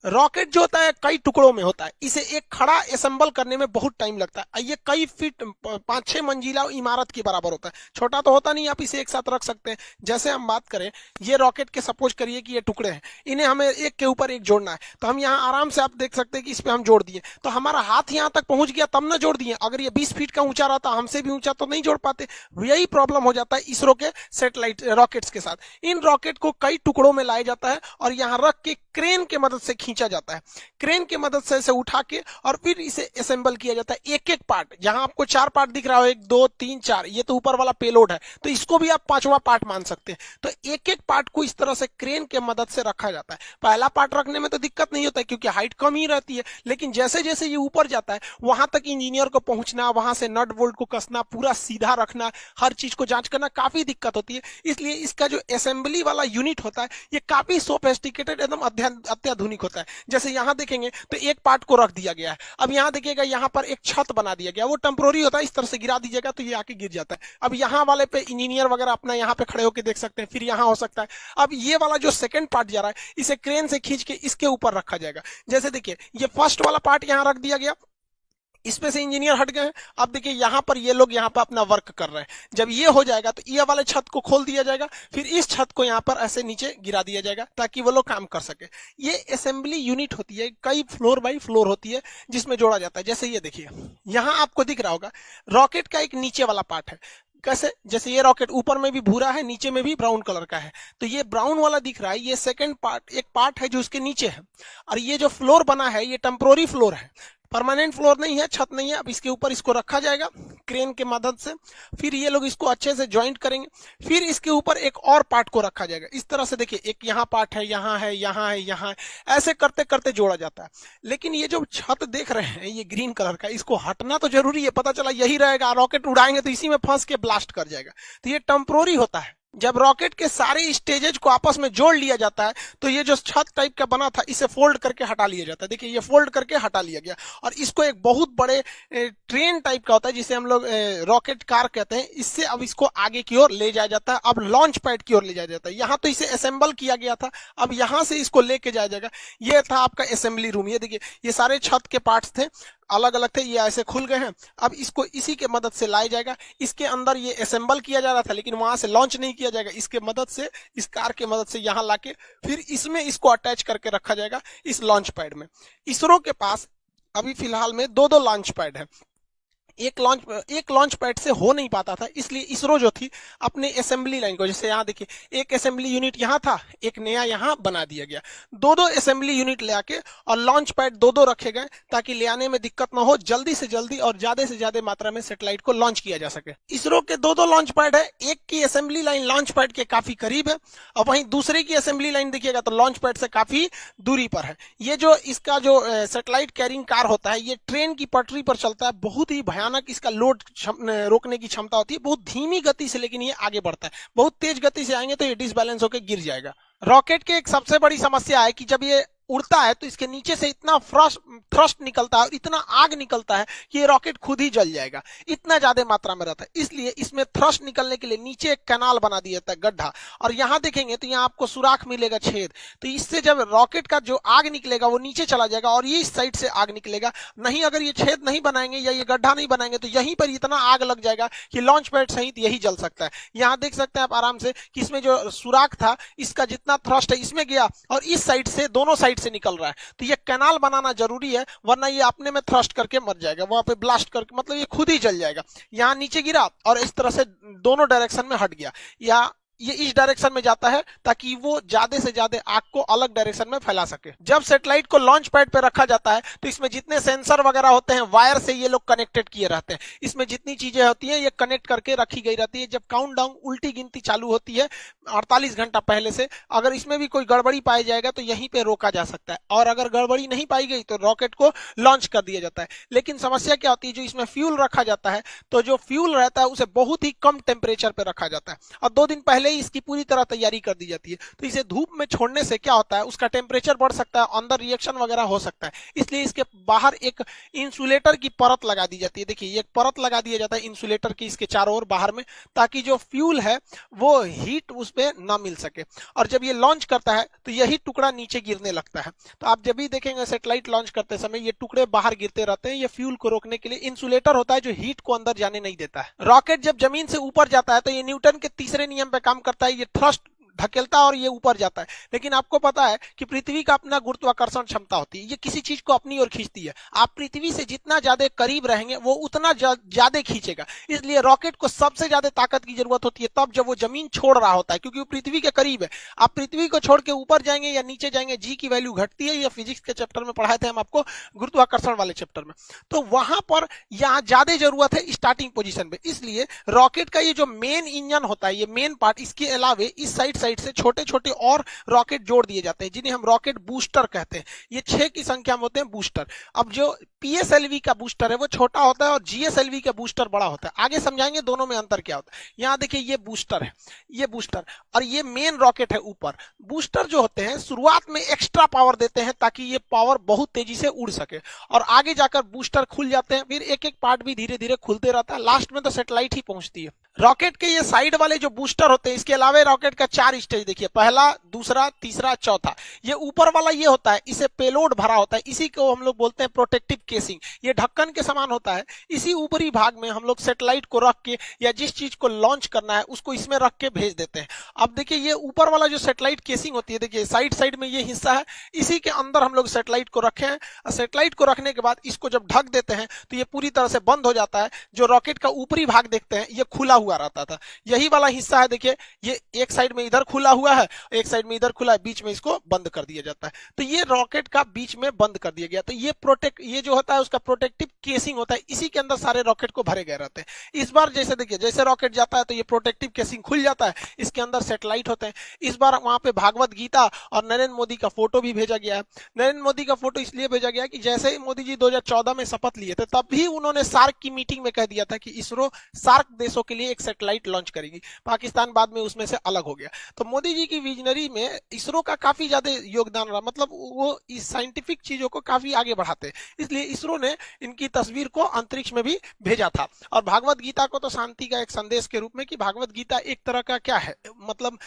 Rocket जो होता है कई टुकड़ों में होता है, इसे एक खड़ा असेंबल करने में बहुत टाइम लगता है। ये कई फीट 5-6 मंजिला इमारत के बराबर होता है, छोटा तो होता नहीं, आप इसे एक साथ रख सकते हैं। जैसे हम बात करें, ये रॉकेट के सपोज करिए कि ये टुकड़े हैं, इन्हें हमें एक के ऊपर एक जोड़ना है, तो हम यहाँ आराम से आप देख सकते हैं कि इस पे हम जोड़ दिए, तो हमारा हाथ यहाँ तक पहुंच गया तब ना जोड़ दिए। अगर ये 20 फीट का ऊंचा रहता, हमसे भी ऊंचा, तो नहीं जोड़ पाते। यही प्रॉब्लम हो जाता है इसरो के सैटेलाइट रॉकेट्स के साथ। इन रॉकेट को कई टुकड़ों में लाया जाता है और यहाँ रख के क्रेन के मदद से खींचा जाता है। क्रेन की मदद से इसे उठा के और फिर इसे असेंबल किया जाता है, एक एक पार्ट। जहां आपको 4 पार्ट दिख रहा हो, 1 2 3 4, ये तो ऊपर वाला पेलोड है, तो इसको भी आप 5वां पार्ट मान सकते हैं। तो एक एक पार्ट को इस तरह से क्रेन के मदद से रखा जाता है। पहला पार्ट रखने में तो दिक्कत नहीं होता है क्योंकि हाइट कम ही रहती है, लेकिन जैसे जैसे ये ऊपर जाता है वहां तक इंजीनियर को पहुंचना, वहां से नट बोल्ट को कसना, पूरा सीधा रखना, हर चीज को जांच करना काफी दिक्कत होती है। इसलिए इसका जो असेंबली वाला यूनिट होता है ये काफी सोफिस्टिकेटेड, एकदम अत्याधुनिक होता है। जैसे यहां देखेंगे तो एक पार्ट को रख दिया गया है। अब यहां देखिएगा, यहां पर एक छत बना दिया गया, वो टेम्पोररी होता है, इस तरह से गिरा दीजिएगा तो ये आके गिर जाता है। अब यहां वाले पे इंजीनियर वगैरह अपना यहां पे खड़े होकर देख सकते हैं, फिर यहां हो सकता है। अब ये वाला जो सेकंड पार्ट जा रहा है, इसे क्रेन से खींच के इसके ऊपर रखा जाएगा। जैसे देखिए, ये फर्स्ट वाला पार्ट यहां रख दिया गया, इसमें से इंजीनियर हट गए हैं। अब देखिए यहां पर ये लोग यहां पर अपना वर्क कर रहे हैं। जब ये हो जाएगा तो ये वाले छत को खोल दिया जाएगा, फिर इस छत को यहां पर ऐसे नीचे गिरा दिया जाएगा ताकि वो लोग काम कर सके। ये असेंबली यूनिट होती है, कई फ्लोर बाई फ्लोर होती है जिसमें जोड़ा जाता है। जैसे ये देखिए, यहां आपको दिख रहा होगा रॉकेट का एक नीचे वाला पार्ट है। कैसे? जैसे ये रॉकेट ऊपर में भी भूरा है, नीचे में भी ब्राउन कलर का है, तो ये ब्राउन वाला दिख रहा है, ये सेकंड पार्ट, एक पार्ट है जो उसके नीचे है। और ये जो फ्लोर बना है ये टेम्पोररी फ्लोर है, परमानेंट फ्लोर नहीं है, छत नहीं है। अब इसके ऊपर इसको रखा जाएगा क्रेन के मदद से, फिर ये लोग इसको अच्छे से ज्वाइंट करेंगे, फिर इसके ऊपर एक और पार्ट को रखा जाएगा। इस तरह से देखिए, एक यहाँ पार्ट है, यहाँ है, यहाँ है, यहाँ है, ऐसे करते करते जोड़ा जाता है। लेकिन ये जो छत देख रहे हैं ये ग्रीन कलर का, इसको हटना तो जरूरी है, पता चला यही रहेगा, रॉकेट उड़ाएंगे तो इसी में फंस के ब्लास्ट कर जाएगा। तो ये टेम्पोररी होता है। जब रॉकेट के सारे स्टेजेज को आपस में जोड़ लिया जाता है तो ये जो छत टाइप का बना था इसे फोल्ड करके हटा लिया जाता है। देखिए ये फोल्ड करके हटा लिया गया और इसको एक बहुत बड़े ट्रेन टाइप का होता है जिसे हम लोग रॉकेट कार कहते हैं, इससे अब इसको आगे की ओर ले जाया जाता है, अब लॉन्च पैड की ओर ले जाया जाता है। यहाँ तो इसे असेंबल किया गया था, अब यहाँ से इसको लेके जाया जाएगा। ये था आपका असेंबली रूम। ये देखिए, ये सारे छत के पार्ट्स थे, अलग अलग थे, ये ऐसे खुल गए हैं। अब इसको इसी के मदद से लाया जाएगा। इसके अंदर ये असेंबल किया जा रहा था लेकिन वहां से लॉन्च नहीं किया जाएगा, इसके मदद से, इस कार के मदद से यहाँ लाके फिर इसमें इसको अटैच करके रखा जाएगा इस लॉन्च पैड में। इसरो के पास अभी फिलहाल में 2-2 लॉन्च पैड है। एक लॉन्च पैड से हो नहीं पाता था, इसलिए इसरो जो थी अपने असेंबली लाइन को, जैसे यहाँ देखिए एक असेंबली यूनिट यहाँ था, एक नया यहाँ बना दिया गया, 2-2 असेंबली यूनिट ले आके और लॉन्च पैड 2-2 रखे गए ताकि ले आने में दिक्कत ना हो, जल्दी से जल्दी और ज्यादा से ज्यादा मात्रा में सैटेलाइट को लॉन्च किया जा सके। इसरो के 2-2 लॉन्च पैड है, एक की असेंबली लाइन लॉन्च पैड के काफी करीब है और वहीं दूसरे की असेंबली लाइन देखिएगा तो लॉन्च पैड से काफी दूरी पर है। ये जो इसका जो सैटेलाइट कैरिंग कार होता है ये ट्रेन की पटरी पर चलता है, बहुत ही भयानक इसका लोड रोकने की क्षमता होती है, बहुत धीमी गति से लेकिन ये आगे बढ़ता है। बहुत तेज गति से आएंगे तो ये डिसबैलेंस होकर गिर जाएगा। रॉकेट की एक सबसे बड़ी समस्या है कि जब ये उड़ता है तो इसके नीचे से इतना थ्रस्ट निकलता है और इतना आग निकलता है कि ये रॉकेट खुद ही जल जाएगा, इतना ज्यादा मात्रा में रहता है। इसलिए इसमें थ्रस्ट निकलने के लिए नीचे एक कैनाल बना दिया जाता है, गड्ढा, और यहाँ देखेंगे तो यहाँ आपको सुराख मिलेगा, छेद। तो इससे जब रॉकेट का जो आग निकलेगा वो नीचे चला जाएगा और ये इस साइड से आग निकलेगा। नहीं, अगर ये छेद नहीं बनाएंगे या ये गड्ढा नहीं बनाएंगे तो यहीं पर इतना आग लग जाएगा कि लॉन्च पैड सहित यही जल सकता है। यहाँ देख सकते हैं आप आराम से कि इसमें जो सुराख था इसका जितना थ्रस्ट है इसमें गया और इस साइड से, दोनों साइड से निकल रहा है। तो ये कैनाल बनाना जरूरी है वरना ये अपने में थ्रस्ट करके मर जाएगा, वहां पे ब्लास्ट करके, मतलब ये खुद ही जल जाएगा। यहाँ नीचे गिरा और इस तरह से दोनों डायरेक्शन में हट गया, या ये इस डायरेक्शन में जाता है ताकि वो ज्यादा से ज्यादा आग को अलग डायरेक्शन में फैला सके। जब सैटेलाइट को लॉन्च पैड पे रखा जाता है तो इसमें जितने सेंसर वगैरह होते हैं वायर से ये लोग कनेक्टेड किए रहते हैं। इसमें जितनी चीजें होती हैं ये कनेक्ट करके रखी गई रहती है। जब काउंटडाउन, उल्टी गिनती चालू होती है 48 घंटा पहले से, अगर इसमें भी कोई गड़बड़ी पाई जाएगा तो यहीं पे रोका जा सकता है, और अगर गड़बड़ी नहीं पाई गई तो रॉकेट को लॉन्च कर दिया जाता है। लेकिन समस्या क्या होती है, जो इसमें फ्यूल रखा जाता है तो जो फ्यूल रहता है उसे बहुत ही कम टेम्परेचर पे रखा जाता है और 2 दिन पहले ही इसकी पूरी तरह तैयारी कर दी जाती है। तो इसे धूप में छोड़ने से क्या होता है, उसका टेम्परेचर बढ़ सकता है, अंदर रिएक्शन वगैरह हो सकता है, इसलिए इसके बाहर एक इंसुलेटर की परत लगा दी जाती है। देखिए ये एक परत लगा दिया जाता है इंसुलेटर की इसके चारों ओर बाहर में, ताकि जो फ्यूल है वो हीट उस पर ना मिल सके। और जब ये लॉन्च करता है तो यही टुकड़ा नीचे गिरने लगता है। तो आप जब भी देखेंगे सैटेलाइट लॉन्च करते समय ये टुकड़े बाहर गिरते रहते हैं, ये फ्यूल को रोकने के लिए इंसुलेटर होता है जो हीट को अंदर जाने नहीं देता है। रॉकेट जब जमीन से ऊपर जाता है तो ये न्यूटन के तीसरे नियम पे काम करता है, ये थ्रस्ट धकेलता है और ये ऊपर जाता है। लेकिन आपको पता है कि पृथ्वी का अपना गुरुत्वाकर्षण क्षमता होती है, ये किसी चीज को अपनी ओर खींचती है। आप पृथ्वी से जितना ज्यादा करीब रहेंगे वो उतना ज्यादा खींचेगा, इसलिए रॉकेट को सबसे ज्यादा ताकत की जरूरत होती है तब जब वो जमीन छोड़ रहा होता है, क्योंकि वो पृथ्वी के करीब है। आप पृथ्वी को छोड़ के ऊपर जाएंगे या नीचे जाएंगे, जी की वैल्यू घटती है, या फिजिक्स के चैप्टर में पढ़ाए थे हम आपको, गुरुत्वाकर्षण वाले चैप्टर में। तो वहां पर यहाँ ज्यादा जरूरत है स्टार्टिंग पोजिशन पे, इसलिए रॉकेट का ये जो मेन इंजन होता है, ये मेन पार्ट, इसके अलावे इस साइड से छोटे छोटे और रॉकेट जोड़ दिए जाते हैं जिन्हें हम रॉकेट बूस्टर कहते हैं। ये 6 की संख्या में होते हैं बूस्टर। अब जो पीएसएलवी का बूस्टर है वो छोटा होता है और जीएसएलवी का बूस्टर बड़ा होता है। आगे समझाएंगे दोनों में अंतर क्या होता है। यहाँ देखिए ये बूस्टर है, ये बूस्टर, और ये मेन रॉकेट है ऊपर। बूस्टर जो होते हैं शुरुआत में एक्स्ट्रा पावर देते हैं ताकि ये पावर बहुत तेजी से उड़ सके, और आगे जाकर बूस्टर खुल जाते हैं, फिर एक एक पार्ट भी धीरे धीरे खुलते रहता है, लास्ट में तो सैटेलाइट ही पहुंचती है। रॉकेट के ये साइड वाले जो बूस्टर होते हैं, इसके अलावा रॉकेट का 4 स्टेज देखिए, पहला, दूसरा, तीसरा, चौथा। ये ऊपर वाला ये होता है, इसे पेलोड भरा होता है, इसी को हम लोग बोलते हैं प्रोटेक्टिव केसिंग। ये ढक्कन के समान होता है, इसी ऊपरी भाग में हम लोग सैटेलाइट को रख के या जिस चीज को लॉन्च करना है उसको इसमें रख के भेज देते हैं। अब देखिए ये ऊपर वाला जो सैटेलाइट केसिंग होती है, देखिए साइड साइड में ये हिस्सा है, इसी के अंदर हम लोग सैटेलाइट को रखे हैं। सैटेलाइट को रखने के बाद इसको जब ढक देते हैं तो ये पूरी तरह से बंद हो जाता है। जो रॉकेट का ऊपरी भाग देखते हैं ये खुला हुआ रहता था, यही वाला हिस्सा है, देखिए ये एक साइड में इधर खुला हुआ है, एक साइड में इधर खुला है, बीच में इसको बंद कर दिया जाता है। तो ये रॉकेट का बीच में बंद कर दिया गया। तो ये जो होता है उसका प्रोटेक्टिव केसिंग होता है, इसी के अंदर सारे रॉकेट को भरे गए रहते हैं। इस बार जैसे देखिए जैसे रॉकेट जाता है तो ये प्रोटेक्टिव केसिंग खुल जाता है, इसके अंदर सैटेलाइट होते हैं। इस बार वहां पे भागवत गीता और नरेंद्र मोदी का फोटो भी भेजा गया है। नरेंद्र मोदी का फोटो इसलिए भेजा गया कि जैसे ही मोदी जी 2014 में शपथ लिए थे तब भी उन्होंने सार्क की मीटिंग में कह दिया था कि इसरो सार्क देशों के लिए एक सैटेलाइट लॉन्च करेगी। पाकिस्तान बाद में उसमें से अलग हो गया। तो मोदी जी की विजनरी में इसरो का काफी ज्यादा योगदान रहा, मतलब वो इस साइंटिफिक चीजों को काफी आगे बढ़ाते हैं, इसलिए इसरो ने इनकी तस्वीर को अंतरिक्ष में भी भेजा था। और भागवत गीता को तो शांति का एक संदेश के रूप में, कि भागवत गीता एक तरह का क्या है, मतलब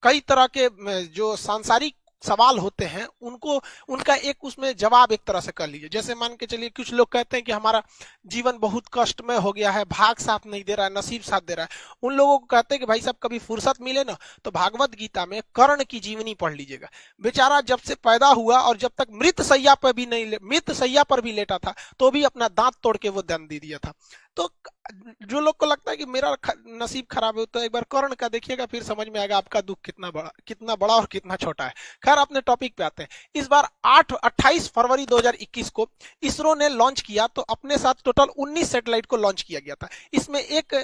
कई तरह के जो सांसारिक सवाल होते हैं उनको, उनका एक उसमें जवाब एक तरह से कर लीजिए। जैसे मान के चलिए कुछ लोग कहते हैं कि हमारा जीवन बहुत कष्टमय हो गया है, भाग साथ नहीं दे रहा है, नसीब साथ दे रहा है। उन लोगों को कहते हैं कि भाई साहब कभी फुर्सत मिले ना तो भागवत गीता में कर्ण की जीवनी पढ़ लीजिएगा। बेचारा जब से पैदा हुआ और जब तक मृत सैया पर भी लेटा था तो भी अपना दांत तोड़ के वो दम दे दिया था। तो जो लोग को लगता है कि मेरा नसीब खराब है तो एक बार कर्ण का देखिएगा, फिर समझ में आएगा आपका दुख कितना बड़ा और कितना छोटा है। खैर अपने टॉपिक पे आते हैं। इस बार 28 फरवरी 2021 को इसरो ने लॉन्च किया, तो अपने साथ टोटल 19 सैटेलाइट को लॉन्च किया गया था। इसमें एक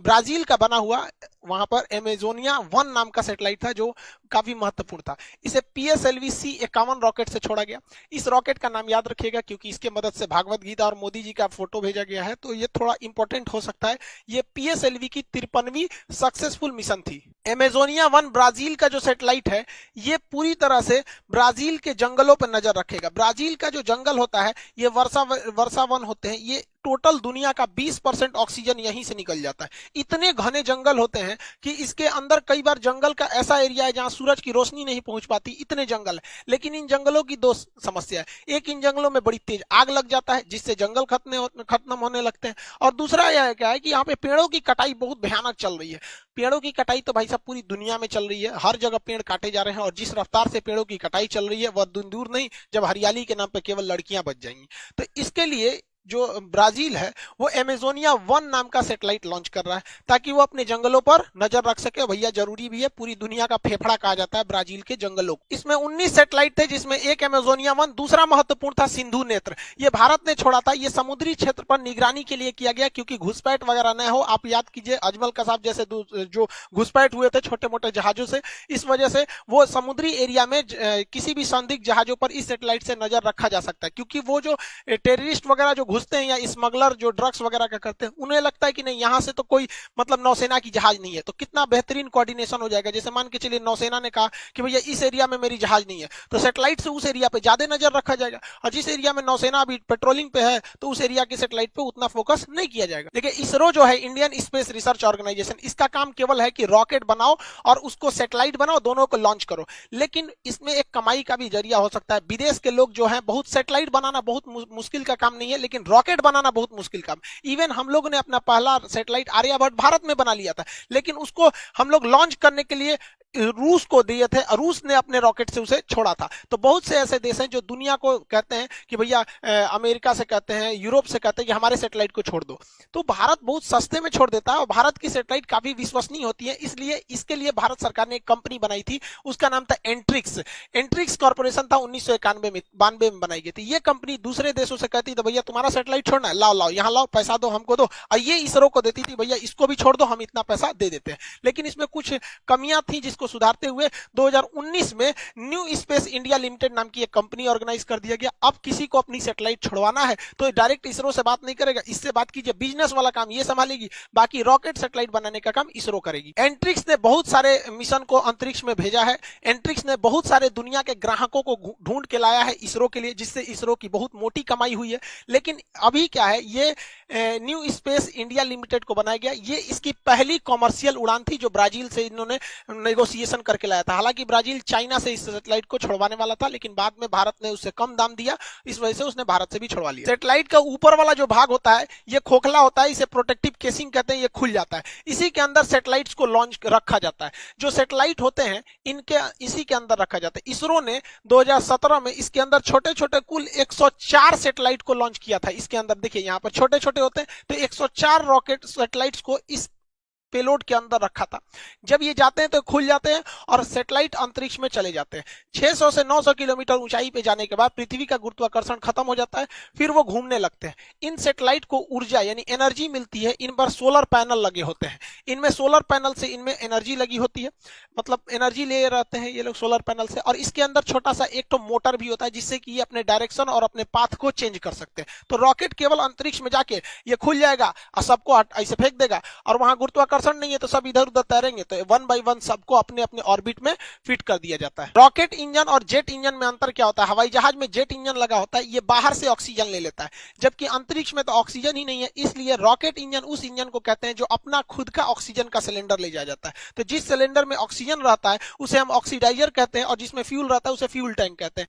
ब्राजील का बना हुआ वहां पर एमेजोनिया 1 नाम का सैटेलाइट था जो काफी महत्वपूर्ण था। इसे PSLV C51 रॉकेट से छोड़ा गया। इस रॉकेट का नाम याद रखिएगा क्योंकि इसके मदद से भागवत गीता और मोदी जी का फोटो भेजा गया है, तो ये थोड़ा इंपॉर्टेंट हो सकता है। ये PSLV की 53वीं सक्सेसफुल मिशन थी। एमेजोनिया 1 ब्राजील का जो सैटेलाइट है ये पूरी तरह से ब्राजील के जंगलों पर नजर रखेगा। ब्राजील का जो जंगल होता है ये वर्षा वन होते हैं, ये टोटल दुनिया का 20% ऑक्सीजन यहीं से निकल जाता है। इतने घने जंगल होते हैं कि इसके अंदर कई बार जंगल का ऐसा एरिया है जहां सूरज की रोशनी नहीं पहुंच पाती, इतने जंगल है। लेकिन इन जंगलों की 2 समस्या है। एक, इन जंगलों में बड़ी तेज आग लग जाता है जिससे जंगल खत्म होने लगते हैं, और दूसरा यह क्या है कि यहाँ पे पेड़ों की कटाई बहुत भयानक चल रही है। पेड़ों की कटाई तो भाई साहब पूरी दुनिया में चल रही है, हर जगह पेड़ काटे जा रहे हैं, और जिस रफ्तार से पेड़ों की कटाई चल रही है वह दूर नहीं जब हरियाली के नाम पे केवल लड़कियां बच जाएंगी। तो इसके लिए जो ब्राजील है वो एमेजोनिया 1 नाम का सैटेलाइट लॉन्च कर रहा है ताकि वो अपने जंगलों पर नजर रख सके। भैया जरूरी भी है, पूरी दुनिया का फेफड़ा कहा जाता है ब्राजील के जंगलों को। इसमें 19 सैटेलाइट थे जिसमें एक एमेजोनिया 1, दूसरा महत्वपूर्ण था सिंधु नेत्र। ये भारत ने छोड़ा था। ये समुद्री क्षेत्र पर निगरानी के लिए किया गया क्योंकि घुसपैठ वगैरह न हो। आप याद कीजिए अजमल कसाब जैसे जो घुसपैठ हुए थे छोटे मोटे जहाजों से, इस वजह से वो समुद्री एरिया में किसी भी संदिग्ध जहाजों पर इस सैटेलाइट से नजर रखा जा सकता है, क्योंकि वो जो टेररिस्ट वगैरह जो घुसते हैं या स्मगलर जो ड्रग्स वगैरह का करते हैं, उन्हें लगता है कि नहीं यहाँ से तो कोई मतलब नौसेना की जहाज नहीं है, तो कितना बेहतरीन कोऑर्डिनेशन हो जाएगा। जैसे मान के चलिए नौसेना ने कहा कि भैया इस एरिया में मेरी जहाज नहीं है, तो सैटेलाइट से उस एरिया पे ज्यादा नजर रखा जाएगा, और जिस एरिया में नौसेना अभी पेट्रोलिंग पे है तो उस एरिया के सैटेलाइट पे उतना फोकस नहीं किया जाएगा। देखिए इसरो जो है, इंडियन स्पेस रिसर्च ऑर्गेनाइजेशन, इसका काम केवल है कि रॉकेट बनाओ और उसको सैटेलाइट बनाओ, दोनों को लॉन्च करो। लेकिन इसमें एक कमाई का भी जरिया हो सकता है। विदेश के लोग जो है, बहुत सैटेलाइट बनाना बहुत मुश्किल का काम नहीं है, लेकिन रॉकेट बनाना बहुत मुश्किल काम। इवन हम लोग ने अपना पहला सैटेलाइट आर्यभट्ट भारत में बना लिया था, लेकिन उसको हम लोग लॉन्च करने के लिए रूस को दिए थे, और रूस ने अपने रॉकेट से उसे छोड़ा था। तो बहुत से ऐसे देश हैं जो दुनिया को कहते हैं कि भैया, अमेरिका से कहते हैं, यूरोप से कहते हैं कि हमारे सैटेलाइट को छोड़ दो, तो भारत बहुत सस्ते में छोड़ देता है, और भारत की सैटेलाइट काफी विश्वसनीय होती है। इसलिए इसके लिए भारत सरकार ने एक कंपनी बनाई थी, उसका नाम था एंट्रिक्स। एंट्रिक्स कॉर्पोरेशन था, 1991 में 92 में बनाई गई थी। ये कंपनी दूसरे देशों से कहती थी भैया तुम्हारा सैटेलाइट छोड़ना है, लाओ लाओ यहाँ लाओ, पैसा दो हमको दो, और ये इसरो को देती थी भैया इसको भी छोड़ दो, हम इतना पैसा दे देते हैं। लेकिन इसमें कुछ कमियां थी जिसको सुधारते हुए 2019 में न्यू स्पेस इंडिया लिमिटेड नाम की एक कंपनी ऑर्गेनाइज कर दिया गया। अब किसी को अपनी सैटेलाइट छुड़वाना है तो डायरेक्ट इसरो से बात नहीं करेगा, इससे बात कीजिए, बिजनेस वाला काम ये संभालेगी, बाकी रॉकेट सैटेलाइट बनाने का काम इसरो करेगी। एंट्रिक्स ने बहुत सारे मिशन को अंतरिक्ष में भेजा है। एंट्रिक्स ने बहुत सारे दुनिया के ग्राहकों को ढूंढ के लाया है इसरो के लिए, जिससे इसरो की बहुत मोटी कमाई हुई है। लेकिन अभी क्या है, ये न्यू स्पेस इंडिया लिमिटेड को बनाया गया, ये इसकी पहली कॉमर्शियल उड़ान थी जो ब्राजील से इन्होंने नेगोशिएशन करके लाया था। हालांकि ब्राजील चाइना से इस सैटेलाइट को छुड़वाने वाला था, लेकिन बाद में भारत ने उससे कम दाम दिया, इस वजह से उसने भारत से भी छुड़वा लिया। सैटेलाइट का ऊपर वाला जो भाग होता है ये खोखला होता है, इसे प्रोटेक्टिव केसिंग कहते हैं, ये खुल जाता है, इसी के अंदर सैटेलाइट्स को लॉन्च रखा जाता है। जो सैटेलाइट होते हैं इनके इसी के अंदर रखा जाता है। इसरो ने 2017 में इसके अंदर छोटे छोटे कुल 104 सैटेलाइट को लॉन्च किया था। इसके अंदर देखिए यहाँ पर छोटे छोटे होते हैं, तो 104 रॉकेट सैटेलाइट्स को इस पेलोड के अंदर रखा था। जब ये जाते हैं तो खुल जाते हैं और सैटेलाइट अंतरिक्ष में चले जाते हैं। 600 से 900 किलोमीटर ऊंचाई पे जाने के बाद पृथ्वी का गुरुत्वाकर्षण खत्म हो जाता है, फिर वो घूमने लगते हैं। इन सैटेलाइट को ऊर्जा यानी एनर्जी मिलती है, इन पर सोलर पैनल लगे होते हैं, इनमें सोलर पैनल से इनमें एनर्जी लगी होती है, मतलब एनर्जी ले रहते हैं ये लोग सोलर पैनल से। और इसके अंदर छोटा सा एक तो मोटर भी होता है जिससे कि ये अपने डायरेक्शन और अपने पाथ को चेंज कर सकते हैं। तो रॉकेट केवल अंतरिक्ष में जाके ये खुल जाएगा और सबको ऐसे फेंक देगा, और वहां गुरुत्वाकर्षण नहीं है तो सब इधर उधर तैरेंगे, तो वन बाय वन सबको अपने अपने ऑर्बिट में फिट कर दिया जाता है। रॉकेट इंजन और जेट इंजन में अंतर क्या होता है? हवाई जहाज में जेट इंजन लगा होता है, ये बाहर से ऑक्सीजन ले लेता है, जबकि अंतरिक्ष में तो ऑक्सीजन ही नहीं है, इसलिए रॉकेट इंजन उस इंजन को कहते हैं जो अपना खुद का ऑक्सीजन का सिलेंडर ले जाया जाता है। तो जिस सिलेंडर में ऑक्सीजन रहता है उसे हम ऑक्सीडाइजर कहते हैं, और जिसमें फ्यूल रहता है उसे फ्यूल टैंक कहते हैं।